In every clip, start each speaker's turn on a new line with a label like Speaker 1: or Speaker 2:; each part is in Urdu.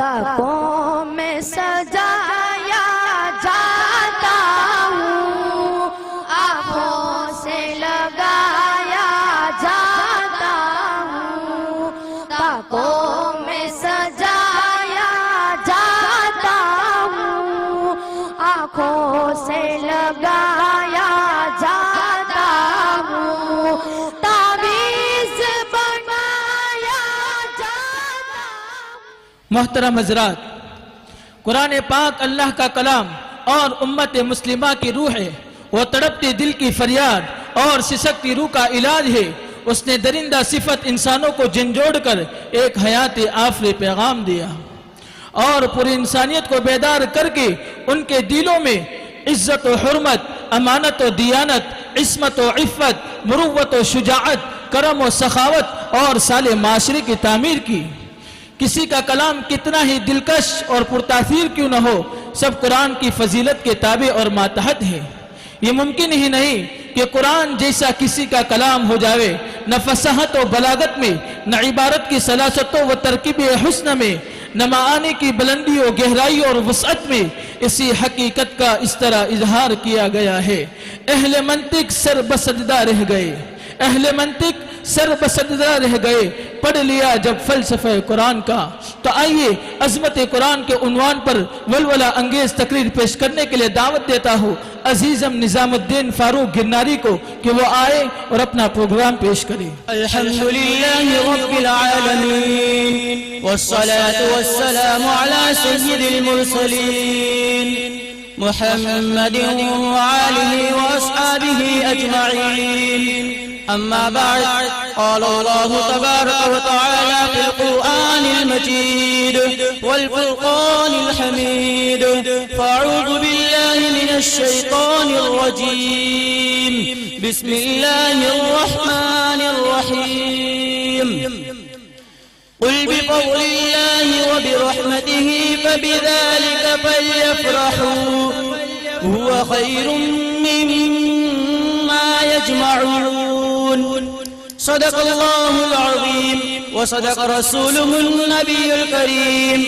Speaker 1: تاکوں میں سجایا جاتا ہوں، آنکھوں سے لگایا جاتا ہوں، تاکوں میں سجایا جاتا ہوں، آنکھوں سے لگایا جاتا ہوں، تعویذ بنایا جاتا ہوں۔
Speaker 2: محترم حضرات، قرآن پاک اللہ کا کلام اور امت مسلمہ کی روح ہے، وہ تڑپتی دل کی فریاد اور سسکتی روح کا علاج ہے۔ اس نے درندہ صفت انسانوں کو جھنجھوڑ کر ایک حیات آفری پیغام دیا اور پوری انسانیت کو بیدار کر کے ان کے دلوں میں عزت و حرمت، امانت و دیانت، عصمت و عفت، مروت و شجاعت، کرم و سخاوت اور صالح معاشرے کی تعمیر کی۔ کسی کا کلام کتنا ہی دلکش اور پرتاثیر کیوں نہ ہو، سب قرآن کی فضیلت کے تابع اور ماتحت ہے۔ یہ ممکن ہی نہیں کہ قرآن جیسا کسی کا کلام ہو جاوے، نہ فصاحت و بلاغت میں، نہ عبارت کی سلاست و ترکیب حسن میں، نہ معانی کی بلندی و گہرائی اور وسعت میں۔ اسی حقیقت کا اس طرح اظہار کیا گیا ہے۔ اہل منطق سر بسجدہ رہ گئے، اہل منطق سر بسجدہ رہ گئے، پڑھ لیا جب فلسفہ قرآن کا۔ تو آئیے عظمت قرآن کے عنوان پر ولولہ انگیز تقریر پیش کرنے کے لیے دعوت دیتا ہوں عزیزم نظام الدین فاروق گرناری کو کہ وہ آئے اور اپنا پروگرام پیش کرے۔
Speaker 3: الحمدللہ رب العالمین والصلاة والسلام على سید المرسلین محمد وآلہ وأصحابہ اجمعین۔ أما بعد، قال الله تبارك وتعالى في القرآن المجيد والفرقان الحميد، فأعوذ بالله من الشيطان الرجيم، بسم الله الرحمن الرحيم، قل بفضل الله وبرحمته فبذلك فليفرحوا هو خير مما يجمعون، صدق الله العظيم وصدق رسوله النبي الكريم،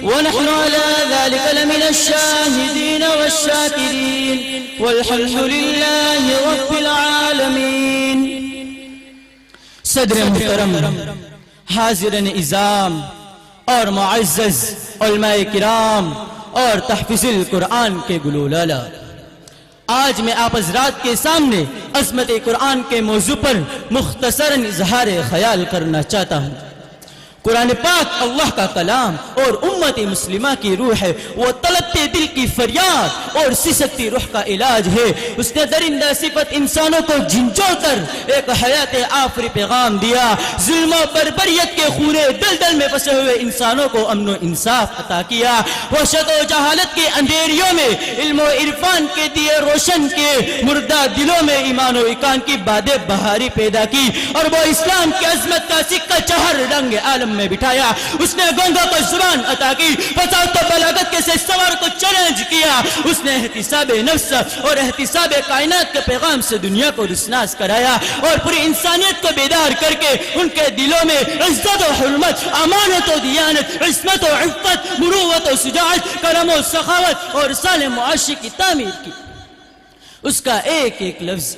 Speaker 3: ونحن على ذلك لمن الشاهدين والشاكرين، والحمد لله رب العالمين۔ صدر محترم، حاضرین اعظام اور معزز علماء کرام اور تحفظ القرآن کے گلولالا، آج میں آپ حضرات کے سامنے عظمت قرآن کے موضوع پر مختصراً اظہار خیال کرنا چاہتا ہوں۔ قرآن پاک اللہ کا کلام اور امت مسلمہ کی روح ہے، وہ تڑپتے دل کی فریاد اور سسکتی روح کا علاج ہے۔ اس نے درندہ صفت انسانوں کو جھنجھوڑ کر ایک حیات آفری پیغام دیا، ظلم و بربریت کے خورے دلدل میں پھنسے ہوئے انسانوں کو امن و انصاف عطا کیا، وحشت و جہالت کے اندھیریوں میں علم و عرفان کے دیے روشن کے، مردہ دلوں میں ایمان و ایقان کی باد بہاری پیدا کی، اور وہ اسلام کی عظمت کا سکہ چہر رنگ عالم میں بٹھایا۔ اس نے گونگوں کو زبان عطا کی، فساد و بلاغت کے سے سوار کو چیلنج کیا۔ اس نے احتساب نفس اور احتساب کائنات کے پیغام سے دنیا کو رسناس کرایا، اور پوری انسانیت کو بیدار کر کے ان کے دلوں میں عزت و حرمت، امانت و دیانت، عصمت و عفت، مروت و شجاعت، کرم و سخاوت اور صالح معاشرے کی تعمیر کی۔ اس کا ایک ایک لفظ،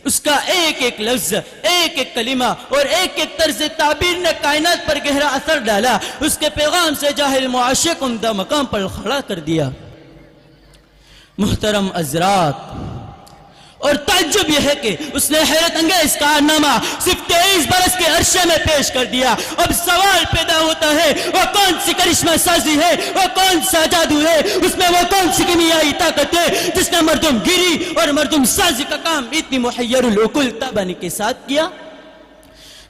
Speaker 3: اس کا ایک ایک لفظ، ایک ایک کلمہ اور ایک ایک طرز تعبیر نے کائنات پر گہرا اثر ڈالا، اس کے پیغام سے جاہل معاشرے کو عمدہ مقام پر کھڑا کر دیا۔ محترم حضرات، اور تعجب یہ ہے کہ اس نے حیرت انگیز کارنامہ صرف 23 برس کے عرصے میں پیش کر دیا۔ اب سوال پیدا ہوتا ہے، وہ کون سی کرشمہ سازی ہے، وہ کون سا جادو ہے، اس میں وہ کون سی کیمیائی طاقت ہے جس نے مردم گیری اور مردم سازی کا کام اتنی محیر العقول تابانی کے ساتھ کیا؟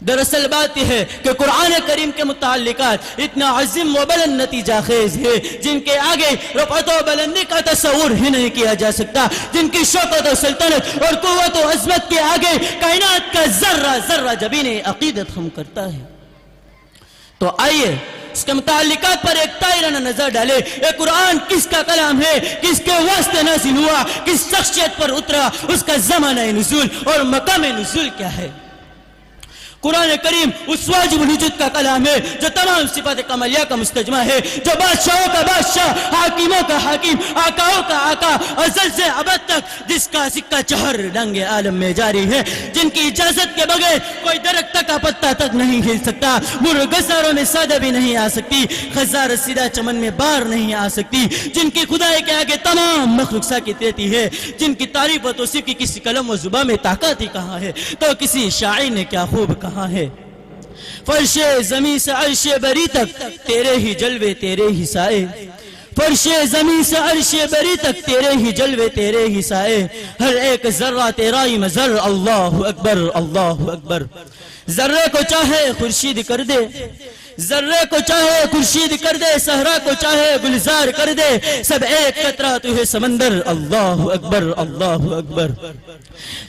Speaker 3: دراصل بات یہ ہے کہ قرآن کریم کے متعلقات اتنا عظیم و بلند نتیجہ خیز ہے جن کے آگے رفعت و بلندی کا تصور ہی نہیں کیا جا سکتا، جن کی شوکت و سلطنت اور قوت و عظمت کے آگے کائنات کا ذرہ ذرہ جبین عقیدت خم کرتا ہے۔ تو آئیے اس کے متعلقات پر ایک طائرانہ نظر ڈالے۔ یہ قرآن کس کا کلام ہے، کس کے واسطے نازل ہوا، کس شخصیت پر اترا، اس کا زمانہ نزول اور مقام نزول کیا ہے۔ قرآن کریم اس واجب الوجود کا کلام ہے جو تمام صفات کمالیہ کا مستجمع ہے، جو بادشاہوں کا بادشاہ، حاکموں کا حاکم، آقاؤں کا آقا، ازل سے ابد تک جس کا سکہ چہر رنگ عالم میں جاری ہے، جن کی اجازت کے بغیر کوئی درخت کا پتا تک نہیں ہل سکتا، مرغزاروں میں سادہ بھی نہیں آ سکتی، خزار سیدھا چمن میں بار نہیں آ سکتی، جن کی خدائی کے آگے تمام مخلوق ساکت رہتی ہے، جن کی تعریف و توصیف کی کسی قلم و زبان میں طاقت ہی کہاں ہے تو کسی شاعر نے کیا خوب کہا ہے۔ فرش زمین سے عرش بری تک تیرے ہی جلوے تیرے ہی سائے، فرش زمین سے عرش بری تک تیرے ہی جلوے تیرے ہی سائے، ہر ایک ذرہ تیرا ہی مظہر، اللہ اکبر اللہ اکبر۔ ذرے کو چاہے خورشید کر دے، ذرے کو چاہے خورشید کر دے، صحرا کو چاہے گلزار کر دے، سب ایک قطرہ تو ہے سمندر، اللہ اکبر اللہ اکبر۔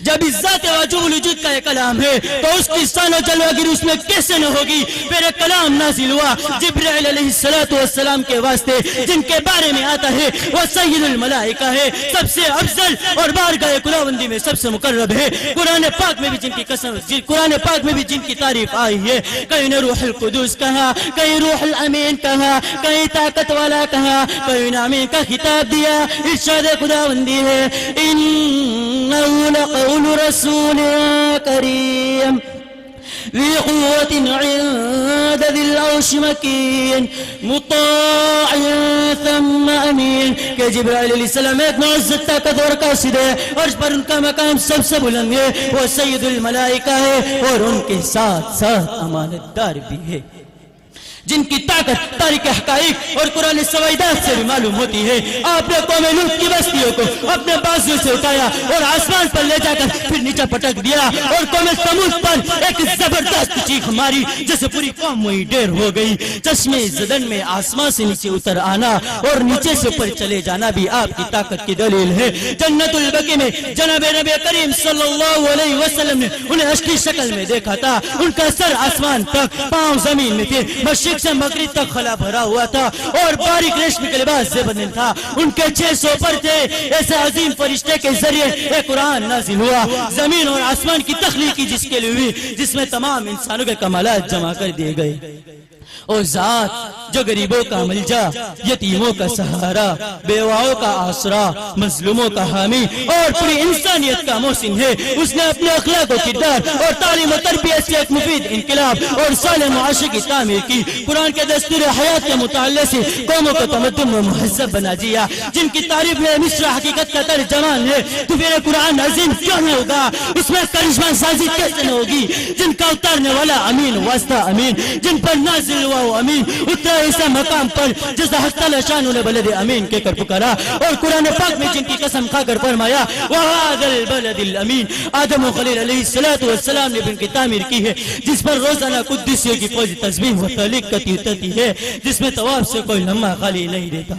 Speaker 3: جب اس ذات واجب الوجود کا یہ کلام ہے تو اس کی شان و جلوہ گیری اس میں کیسے نہ ہوگی؟ پھر ایک کلام نازل ہوا جبرائیل علیہ السلام کے واسطے، جن کے بارے میں آتا ہے وہ سید الملائکہ ہے، سب سے افضل اور بارگاہ خداوندی میں سب سے مقرب ہے۔ قرآن پاک میں بھی جن کی قسم، قرآن پاک میں بھی جن کی تعریف آئی ہے، کہیں نے روح القدس کہا، کہیں روح الامین کہا، کہیں طاقت والا کہا، کہیں نامین کا خطاب دیا۔ ارشاد خداوندی ہے انہ لقول رسول کریم ذی قوت عند ذی العرش مکین مطاع ثم امین، کہ جبرائیل علیہ السلام ایک معزز طاقت اور قاصد ہے، عرش پر ان کا مقام سب سے بلند ہے، وہ سید الملائکہ ہے اور ان کے ساتھ ساتھ امانت دار بھی ہے، جن کی طاقت تاریخ حقائق اور قرآن سوائدات سے بھی معلوم ہوتی ہے۔ آپ نے قوم لوط کی بستیوں کو اپنے بازو سے اٹھایا اور آسمان پر لے جا کر پھر نیچے پٹک دیا، اور قوم سمود پر ایک زبردست چیخ ماری جیسے پوری قوم وہی ڈیر ہو گئی۔ چشمے زدن میں آسمان سے نیچے اتر آنا اور نیچے سے اوپر چلے جانا بھی آپ کی طاقت کی دلیل ہے۔ جنت البقیع میں جناب نبی کریم صلی اللہ علیہ وسلم نے انہیں اشکی شکل میں دیکھا تھا، ان کا سر آسمان تک، پاؤں زمین میں تھے، مشرق سے مغرب تک خلا بھرا ہوا تھا اور باریک ریشم کے لباس سے بدن تھا، ان کے 600 پر تھے۔ ایسے عظیم فرشتے کے ذریعے ایک قرآن نازل ہوا، زمین اور آسمان کی تخلیقی جس کے لیے ہوئی، جس میں تمام انسانوں کے کمالات جمع کر دیے گئے۔ اور ذات جو غریبوں کا ملجا، یتیموں کا سہارا، بیواؤں کا آسرا، مظلوموں کا حامی اور پوری انسانیت کا محسن ہے، اس نے اپنے اخلاق و کردار اور تعلیم و تربیت سے ایک مفید انقلاب اور صالح معاشرے کی تعمیر کی۔ قرآن کے دستور حیات کے مطالعے سے قوموں کو تمدن و مہذب بنا دیا، جن کی تعریف میں مصر حقیقت کا ترجمان ہے۔ تو پھر قرآن عظیم کیوں نہ ہوگا؟ اس میں کرشمہ سازی کیسے نہ ہوگی؟ جن کا اتارنے والا امین، واسطہ امین، جن پر نازل ہوا وہ امین، اترا ایسا مقام پر جس حق تعالی شان نے بلد امین کے کر پکارا، اور قرآن پاک میں جن کی قسم کھا کر فرمایا وَهَذَا الْبَلَدِ الْأَمِينَ، آدم و خلیل علیہ السلام نے بھی ان کی تعمیر کی ہے، جس پر روزانہ قدسیوں کی فوج تسبیح و تحلیل کرتی ہے، جس میں طواف سے کوئی لمحہ خالی نہیں دیتا۔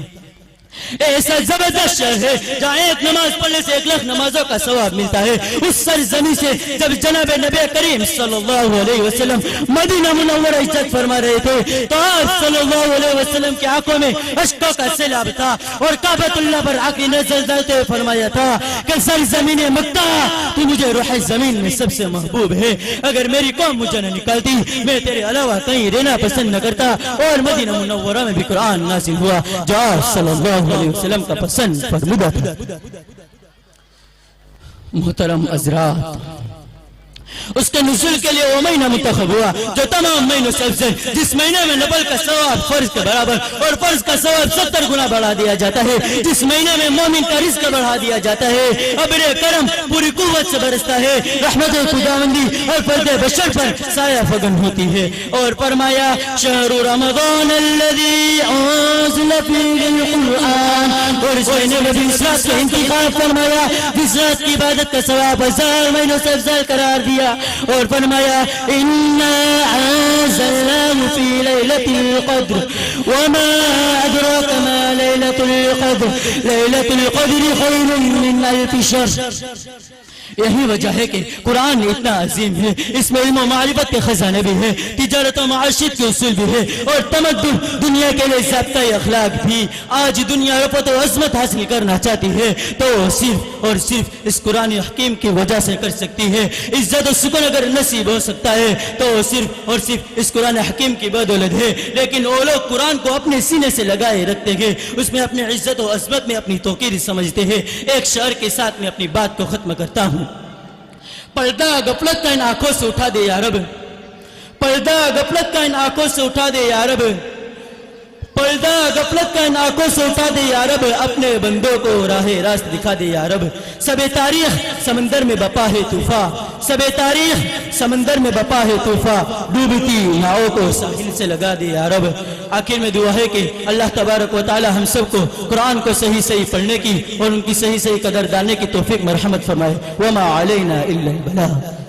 Speaker 3: ایسا زبردست شہر ہے جہاں ایک نماز پڑھنے سے 1,00,000 نمازوں کا ثواب ملتا ہے۔ اس سرزمین سے جب جناب نبی کریم صلی اللہ علیہ وسلم مدینہ منورہ ہجرت فرما رہے تھے تو آپ صلی اللہ علیہ وسلم کی آنکھوں میں اشکوں کا سیلاب تھا، اور کعبۃ اللہ پر آخری نظر ڈالتے ہوئے فرمایا تھا کہ سرزمین مکہ تو مجھے روح زمین میں سب سے محبوب ہے، اگر میری قوم مجھے نہ نکالتی میں تیرے علاوہ کہیں رہنا پسند نہ کرتا۔ اور مدینہ منورہ میں بھی قرآن نازل ہوا جو آپ صلی اللہ علیہ وسلم کا پسند فرمودہ تھا۔ محترم حضرات، اس کے نزول کے لیے وہ مہینہ منتخب ہوا جو تمام مہینوں سے افضل، جس مہینے میں نفل کا ثواب فرض کے برابر اور فرض کا ثواب 70 گنا بڑھا دیا جاتا ہے، جس مہینے میں مومن کا رزق بڑھا دیا جاتا ہے، ابر کرم پوری قوت سے برستا ہے، رحمت خداوندی اور فرد بشر پر سایہ فگن ہوتی ہے۔ اور فرمایا شہر رمضان الذی انزل فیہ القرآن، اور اس مہینے میں بھی اس رات کا انتخاب فرمایا جس رات کی عبادت کا ثواب 1000 مہینوں سے افضل قرار دیا۔ اور فرمایا اِنَّا أَنزَلْنَاهُ فِي لَيْلَةِ الْقَدْرِ وَمَا أَدْرَاكَ مَا لَيْلَةُ الْقَدْرِ لَيْلَةُ الْقَدْرِ خَيْرٌ مِّنْ أَلْفِ شَهْرٍ۔ یہی وجہ ہے کہ قرآن اتنا عظیم ہے، اس میں علم و معرفت کے خزانے بھی ہے، تجارت و معاشیت کے اصول بھی ہے، اور تمدن دنیا کے لیے ضابطۂ اخلاق بھی۔ آج دنیا رفعت و عظمت حاصل کرنا چاہتی ہے تو صرف اور صرف اس قرآن حکیم کی وجہ سے کر سکتی ہے۔ عزت و سکون اگر نصیب ہو سکتا ہے تو صرف اور صرف اس قرآن حکیم کی بدولت ہے۔ لیکن وہ لوگ قرآن کو اپنے سینے سے لگائے رکھتے ہیں، اس میں اپنی عزت و عظمت میں اپنی توقیر سمجھتے ہیں۔ ایک شعر کے ساتھ میں اپنی بات کو ختم کرتا ہوں۔ پردہ غفلت کا ان آنکھوں سے اٹھا دے یا رب، پردہ غفلت کا ان آنکھوں سے اٹھا دے یا رب، پردہ غفلت کا ان آنکھوں سے اٹھا دے یا رب، اپنے بندوں کو راہ راست دکھا دے یا رب۔ سب تاریخ سمندر میں بپا ہے طوفان، سب تاریخ سمندر میں بپا ہے طوفان، ڈوبتی ناؤں کو ساحل سے لگا دے یا رب۔ آخر میں دعا ہے کہ اللہ تبارک و تعالی ہم سب کو قرآن کو صحیح صحیح پڑھنے کی اور ان کی صحیح صحیح قدر دانے کی توفیق مرحمت فرمائے۔ وما علینا الا البلاغ۔